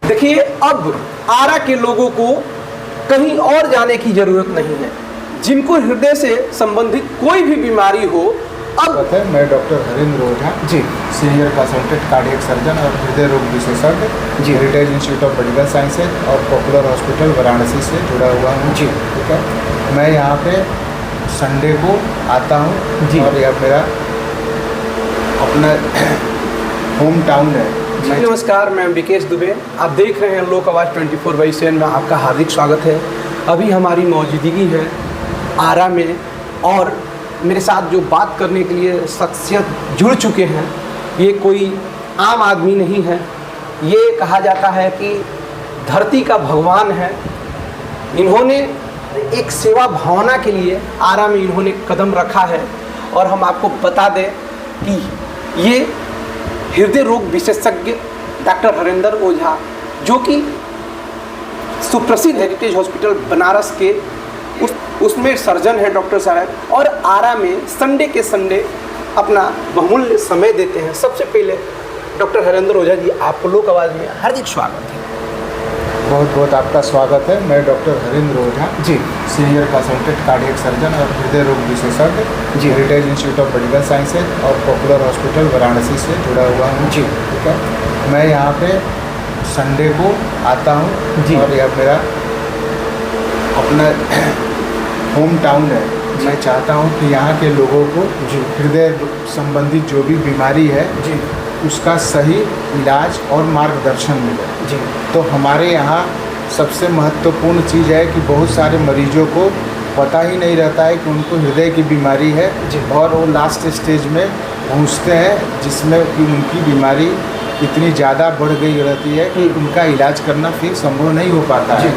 देखिए, अब आरा के लोगों को कहीं और जाने की जरूरत नहीं है। जिनको हृदय से संबंधित कोई भी बीमारी हो, अब मैं doctor Harendra Ojha ji senior consultant cardiac surgeon और हृदय रोग विशेषज्ञ ji Heritage Institute of Medical Sciences और पॉपुलर हॉस्पिटल वाराणसी से जुड़ा हुआ हूँ जी। ठीक है, मैं यहाँ पे संडे को आता हूँ जी। और यह मेरा अपना होम टाउन है। जी नमस्कार, मैं विकेश दुबे। आप देख रहे हैं लोक आवाज़ 24/7 में आपका हार्दिक स्वागत है। अभी हमारी मौजूदगी है आरा में और मेरे साथ जो बात करने के लिए शख्सियत जुड़ चुके हैं, ये कोई आम आदमी नहीं है। ये कहा जाता है कि धरती का भगवान है। इन्होंने एक सेवा भावना के लिए आरा में इन्होंने कदम रखा है और हम आपको बता दें कि ये हृदय रोग विशेषज्ञ डॉक्टर हरेंद्र ओझा, जो कि सुप्रसिद्ध हेरिटेज हॉस्पिटल बनारस के उसमें सर्जन है डॉक्टर साहब, और आरा में संडे के संडे अपना बहुमूल्य समय देते हैं। सबसे पहले डॉक्टर हरेंद्र ओझा जी, आपको लोक आवाज़ में हार्दिक स्वागत है। बहुत बहुत आपका स्वागत है। मैं doctor Harendra Ojha ji senior consultant cardiac surgeon और हृदय रोग विशेषज्ञ ji Heritage Institute of Medical Sciences और पॉपुलर हॉस्पिटल वाराणसी से जुड़ा हुआ हूँ जी। ठीक है, मैं यहाँ पे संडे को आता हूँ जी। और यह मेरा अपना होम टाउन है। मैं चाहता हूँ कि यहाँ के लोगों को जी हृदय संबंधी जो भी बीमारी है जी उसका सही इलाज और मार्गदर्शन मिले जी तो हमारे यहाँ सबसे महत्वपूर्ण चीज़ है कि बहुत सारे मरीजों को पता ही नहीं रहता है कि उनको हृदय की बीमारी है जी। और वो लास्ट स्टेज में पहुँचते हैं जिसमें कि उनकी बीमारी इतनी ज़्यादा बढ़ गई रहती है कि उनका इलाज करना फिर संभव नहीं हो पाता है।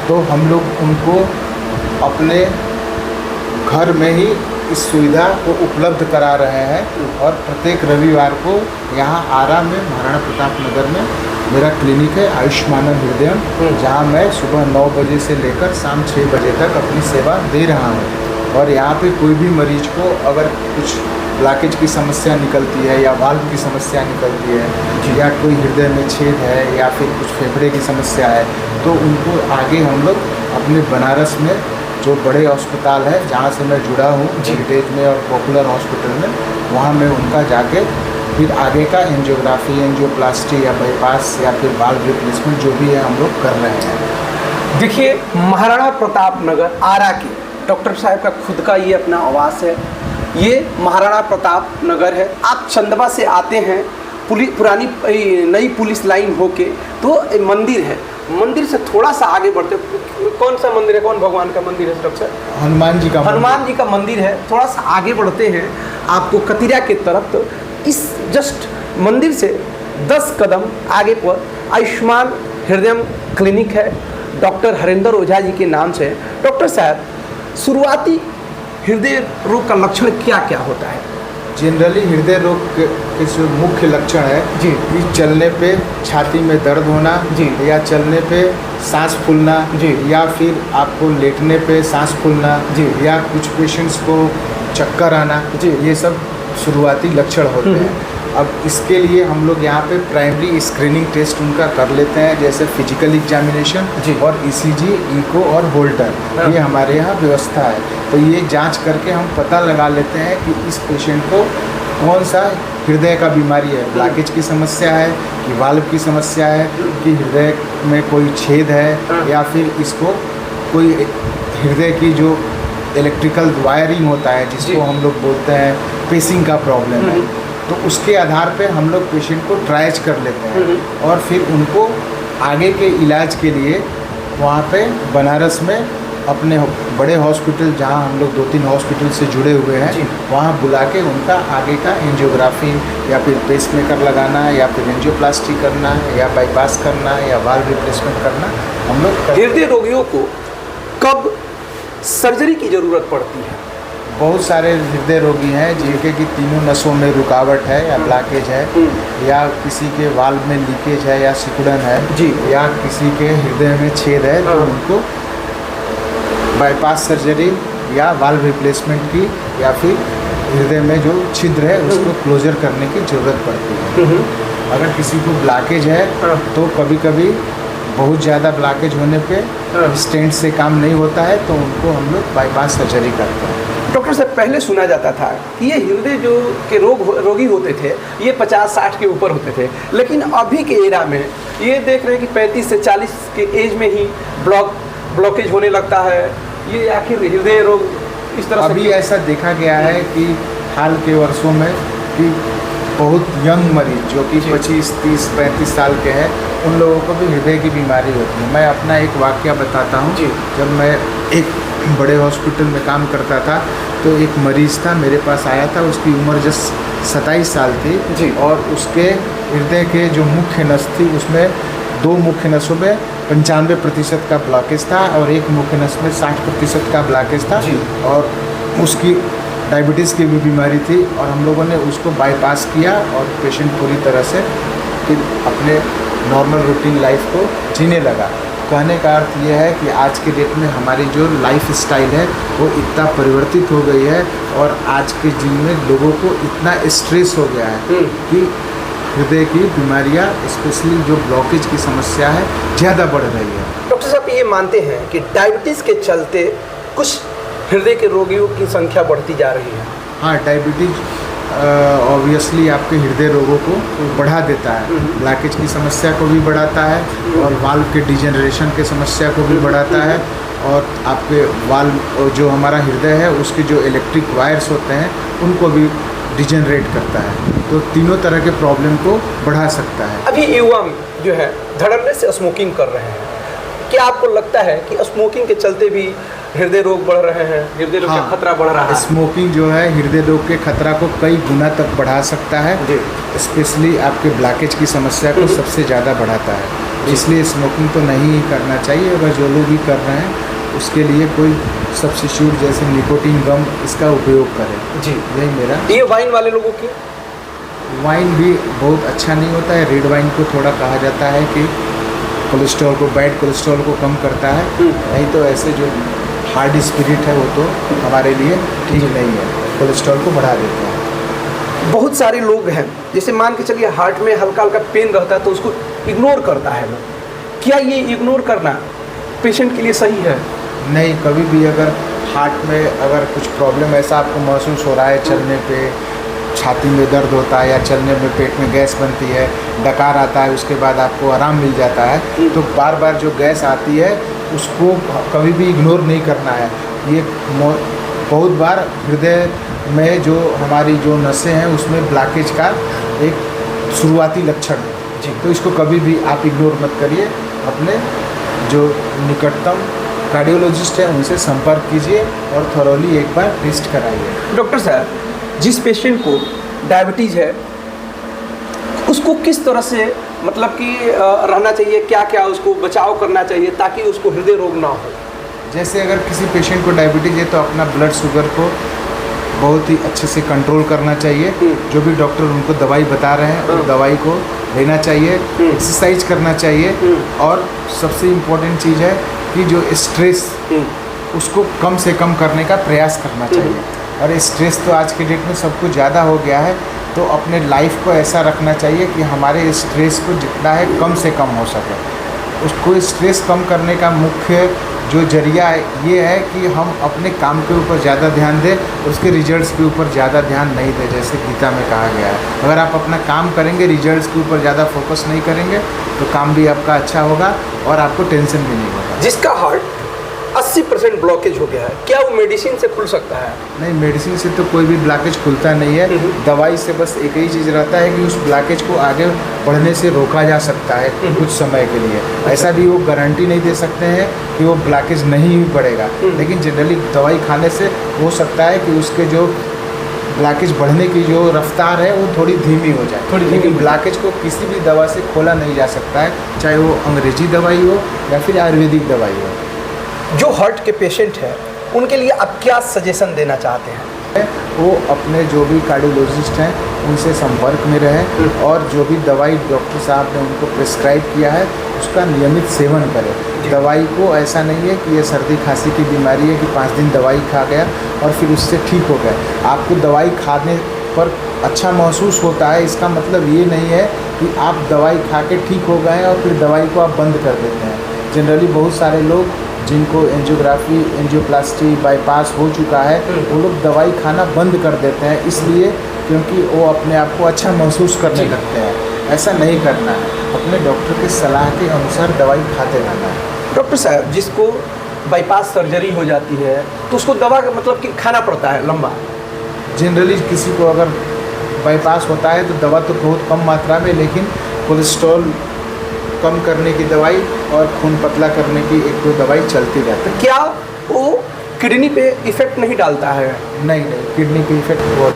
तो हम लोग उनको अपने घर में ही इस सुविधा को उपलब्ध करा रहे हैं और प्रत्येक रविवार को यहाँ आरा में महाराणा प्रताप नगर में मेरा क्लिनिक है आयुष्मान हृदयम, जहाँ मैं सुबह 9 बजे से लेकर शाम 6 बजे तक अपनी सेवा दे रहा हूँ। और यहाँ पे कोई भी मरीज को अगर कुछ ब्लॉकेज की समस्या निकलती है या वाल्व की समस्या निकलती है या कोई हृदय में छेद है या फिर कुछ फेफड़े की समस्या है तो उनको आगे हम लोग अपने बनारस में जो बड़े अस्पताल है जहाँ से मैं जुड़ा हूँ हेरिटेज में और पॉपुलर हॉस्पिटल में, वहाँ मैं उनका जाके फिर आगे का एंजियोग्राफी, एंजियोप्लास्टी या बाईपास या फिर वाल्व रिप्लेसमेंट जो भी है हम लोग कर रहे हैं। देखिए, महाराणा प्रताप नगर आरा के डॉक्टर साहब का खुद का ये अपना आवास है। ये महाराणा प्रताप नगर है। आप चंदवा से आते हैं, पुरानी नई पुलिस लाइन होके तो मंदिर है। मंदिर से थोड़ा सा आगे बढ़ते, कौन सा मंदिर है, कौन भगवान का मंदिर है डॉक्टर? हनुमान जी का मंदिर है। थोड़ा सा आगे बढ़ते हैं आपको कतिरा के तरफ, तो इस जस्ट मंदिर से 10 कदम आगे पर आयुष्मान हृदयम क्लिनिक है, डॉक्टर हरेंद्र ओझा जी के नाम से। डॉक्टर साहब, शुरुआती हृदय रोग का लक्षण क्या क्या होता है? जनरली हृदय रोग के जो मुख्य लक्षण है जी कि चलने पे छाती में दर्द होना जी या चलने पे सांस फूलना जी या फिर आपको लेटने पे सांस फूलना जी या कुछ पेशेंट्स को चक्कर आना जी, ये सब शुरुआती लक्षण होते हैं। अब इसके लिए हम लोग यहाँ पे प्राइमरी स्क्रीनिंग टेस्ट उनका कर लेते हैं, जैसे फिजिकल एग्जामिनेशन और ईसीजी, इको और होल्टर, ये हमारे यहाँ व्यवस्था है। तो ये जांच करके हम पता लगा लेते हैं कि इस पेशेंट को कौन सा हृदय का बीमारी है, ब्लॉकेज की समस्या है कि वाल्व की समस्या है कि हृदय में कोई छेद है या फिर इसको कोई हृदय की जो इलेक्ट्रिकल वायरिंग होता है जिसको हम लोग बोलते हैं पेसिंग का प्रॉब्लम है। तो उसके आधार पे हम लोग पेशेंट को ट्राइज कर लेते हैं और फिर उनको आगे के इलाज के लिए वहाँ पे बनारस में अपने बड़े हॉस्पिटल जहाँ हम लोग 2-3 हॉस्पिटल से जुड़े हुए हैं वहाँ बुला के उनका आगे का एंजियोग्राफी या फिर पेसमेकर लगाना या फिर एंजियोप्लास्टी करना या बाईपास करना या वाल्व रिप्लेसमेंट करना हम लोग। हृदय रोगियों को कब सर्जरी की ज़रूरत पड़ती है? बहुत सारे हृदय रोगी हैं जिनके कि तीनों नसों में रुकावट है या ब्लॉकेज है या किसी के वाल्व में लीकेज है या सिकुड़न है जी या किसी के हृदय में छेद है तो उनको बाईपास सर्जरी या वाल्व रिप्लेसमेंट की या फिर हृदय में जो छिद्र है उसको क्लोजर करने की ज़रूरत पड़ती है। अगर किसी को ब्लॉकेज है हाँ। तो कभी कभी बहुत ज़्यादा ब्लॉकेज होने पे हाँ। स्टेंट से काम नहीं होता है तो उनको हम लोग बाईपास सर्जरी करते हैं। डॉक्टर साहब, पहले सुना जाता था कि ये हृदय जो के रोगी होते थे ये 50-60 के ऊपर होते थे, लेकिन अभी के एरा में ये देख रहे हैं कि 35 से 40 के एज में ही ब्लॉकेज होने लगता है। ये आखिर हृदय रोग इस तरह से अभी क्यों? ऐसा देखा गया है कि हाल के वर्षों में कि बहुत यंग मरीज जो कि 25, 30, 35 साल के हैं उन लोगों को भी हृदय की बीमारी होती है। मैं अपना एक वाकया बताता हूँ। जी। जब मैं एक बड़े हॉस्पिटल में काम करता था तो एक मरीज़ था, मेरे पास आया था, उसकी उम्र जस्ट 27 साल थी जी। और उसके हृदय के जो मुख्य नस थी उसमें 2 मुख्य नसों में 95% का ब्लॉकेज था और एक मुख्य नस में 60% का ब्लॉकेज था जी। और उसकी डायबिटीज़ की भी बीमारी थी और हम लोगों ने उसको बाईपास किया और पेशेंट पूरी तरह से फिर अपने नॉर्मल रूटीन लाइफ को जीने लगा। कहने का अर्थ ये है कि आज के डेट में हमारी जो लाइफ स्टाइल है वो इतना परिवर्तित हो गई है और आज के जीवन में लोगों को इतना स्ट्रेस हो गया है कि हृदय की बीमारियां, स्पेशली जो ब्लॉकेज की समस्या है, ज़्यादा बढ़ रही है। डॉक्टर साहब ये मानते हैं कि डायबिटीज़ के चलते कुछ हृदय के रोगियों की संख्या बढ़ती जा रही है? हाँ, डायबिटीज ऑब्वियसली आपके हृदय रोगों को बढ़ा देता है, ब्लॉकेज की समस्या को भी बढ़ाता है और वाल्व के डिजेनरेशन के समस्या को भी बढ़ाता है और आपके वाल्व जो हमारा हृदय है उसके जो इलेक्ट्रिक वायर्स होते हैं उनको भी डिजेनरेट करता है। तो तीनों तरह के प्रॉब्लम को बढ़ा सकता है। अभी युवा जो है धड़ल्ले से स्मोकिंग कर रहे हैं, क्या आपको लगता है कि स्मोकिंग के चलते भी हृदय रोग बढ़ रहे हैं, हृदय रोग का खतरा बढ़ रहा है? स्मोकिंग जो है हृदय रोग के खतरा को कई गुना तक बढ़ा सकता है, स्पेशली आपके ब्लॉकेज की समस्या को सबसे ज़्यादा बढ़ाता है। इसलिए स्मोकिंग तो नहीं ही करना चाहिए। अगर जो लोग भी कर रहे हैं उसके लिए कोई सब्स्टिट्यूट जैसे निकोटीन गम इसका उपयोग करें। जी, यही मेरा। ये वाइन वाले लोगों की? वाइन भी बहुत अच्छा नहीं होता है। रेड वाइन को थोड़ा कहा जाता है कि कोलेस्ट्रॉल को, बैड कोलेस्ट्रॉल को कम करता है, नहीं तो ऐसे जो हार्ड स्पिरिट है वो तो हमारे लिए ठीक नहीं है, कोलेस्ट्रॉल को बढ़ा देता है। बहुत सारे लोग हैं, जैसे मान के चलिए हार्ट में हल्का हल्का पेन रहता है तो उसको इग्नोर करता है लोग। क्या ये इग्नोर करना पेशेंट के लिए सही है? नहीं, कभी भी अगर हार्ट में अगर कुछ प्रॉब्लम ऐसा आपको महसूस हो रहा है, चलने पे छाती में दर्द होता है या चलने में पेट में गैस बनती है, डकार आता है, उसके बाद आपको आराम मिल जाता है, तो बार बार जो गैस आती है उसको कभी भी इग्नोर नहीं करना है। ये बहुत बार हृदय में जो हमारी जो नसें हैं उसमें ब्लॉकेज का एक शुरुआती लक्षण है जी। तो इसको कभी भी आप इग्नोर मत करिए। अपने जो निकटतम कार्डियोलॉजिस्ट है उनसे संपर्क कीजिए और थॉरोली एक बार टेस्ट कराइए। डॉक्टर साहब, जिस पेशेंट को डायबिटीज़ है उसको किस तरह से मतलब कि रहना चाहिए, क्या क्या उसको बचाव करना चाहिए ताकि उसको हृदय रोग ना हो? जैसे अगर किसी पेशेंट को डायबिटीज़ है तो अपना ब्लड शुगर को बहुत ही अच्छे से कंट्रोल करना चाहिए। जो भी डॉक्टर उनको दवाई बता रहे हैं उस दवाई को लेना चाहिए, एक्सरसाइज करना चाहिए और सबसे इम्पोर्टेंट चीज़ है कि जो स्ट्रेस उसको कम से कम करने का प्रयास करना चाहिए। और स्ट्रेस तो आज के डेट में सब कुछ ज़्यादा हो गया है, तो अपने लाइफ को ऐसा रखना चाहिए कि हमारे स्ट्रेस को जितना है कम से कम हो सके। उसको स्ट्रेस कम करने का मुख्य जो जरिया है ये है कि हम अपने काम के ऊपर ज़्यादा ध्यान दें, उसके रिजल्ट्स के ऊपर ज़्यादा ध्यान नहीं दें। जैसे गीता में कहा गया है, अगर आप अपना काम करेंगे, रिजल्ट्स के ऊपर ज़्यादा फोकस नहीं करेंगे तो काम भी आपका अच्छा होगा और आपको टेंशन भी नहीं होगा। जिसका हार्ट 80% ब्लॉकेज हो गया है, क्या वो मेडिसिन से खुल सकता है? नहीं, मेडिसिन से तो कोई भी ब्लॉकेज खुलता नहीं है। दवाई से बस एक ही चीज़ रहता है कि उस ब्लॉकेज को आगे बढ़ने से रोका जा सकता है कुछ समय के लिए। ऐसा भी वो गारंटी नहीं दे सकते हैं कि वो ब्लॉकेज नहीं बढ़ेगा, लेकिन जनरली दवाई खाने से हो सकता है कि उसके जो ब्लॉकेज बढ़ने की जो रफ्तार है वो थोड़ी धीमी हो जाए। लेकिन ब्लॉकेज को किसी भी दवा से खोला नहीं जा सकता है, चाहे वो अंग्रेजी दवाई हो या फिर आयुर्वेदिक दवाई हो। जो हार्ट के पेशेंट हैं उनके लिए आप क्या सजेशन देना चाहते हैं? वो अपने जो भी कार्डियोलॉजिस्ट हैं उनसे संपर्क में रहें और जो भी दवाई डॉक्टर साहब ने उनको प्रिस्क्राइब किया है उसका नियमित सेवन करें। दवाई को ऐसा नहीं है कि ये सर्दी खांसी की बीमारी है कि 5 दिन दवाई खा गया और फिर उससे ठीक हो गया। आपको दवाई पर अच्छा महसूस होता है, इसका मतलब ये नहीं है कि आप दवाई खा के ठीक हो गए और फिर दवाई को आप बंद कर देते हैं। जनरली बहुत सारे लोग जिनको एंजियोग्राफी, एंजियोप्लास्टी, बाईपास हो चुका है, वो लोग दवाई खाना बंद कर देते हैं, इसलिए क्योंकि वो अपने आप को अच्छा महसूस करने लगते हैं। ऐसा नहीं करना है, अपने डॉक्टर की सलाह के अनुसार दवाई खाते रहना है। डॉक्टर साहब, जिसको बाईपास सर्जरी हो जाती है तो उसको दवा का मतलब कि खाना पड़ता है लंबा? जनरली किसी को अगर बाईपास होता है तो दवा तो बहुत कम मात्रा में, लेकिन कोलेस्ट्रॉल कम करने की दवाई और खून पतला करने की 1-2 दवाई चलती रहती है। क्या वो किडनी पे इफेक्ट नहीं डालता है? नहीं, किडनी पे इफेक्ट बहुत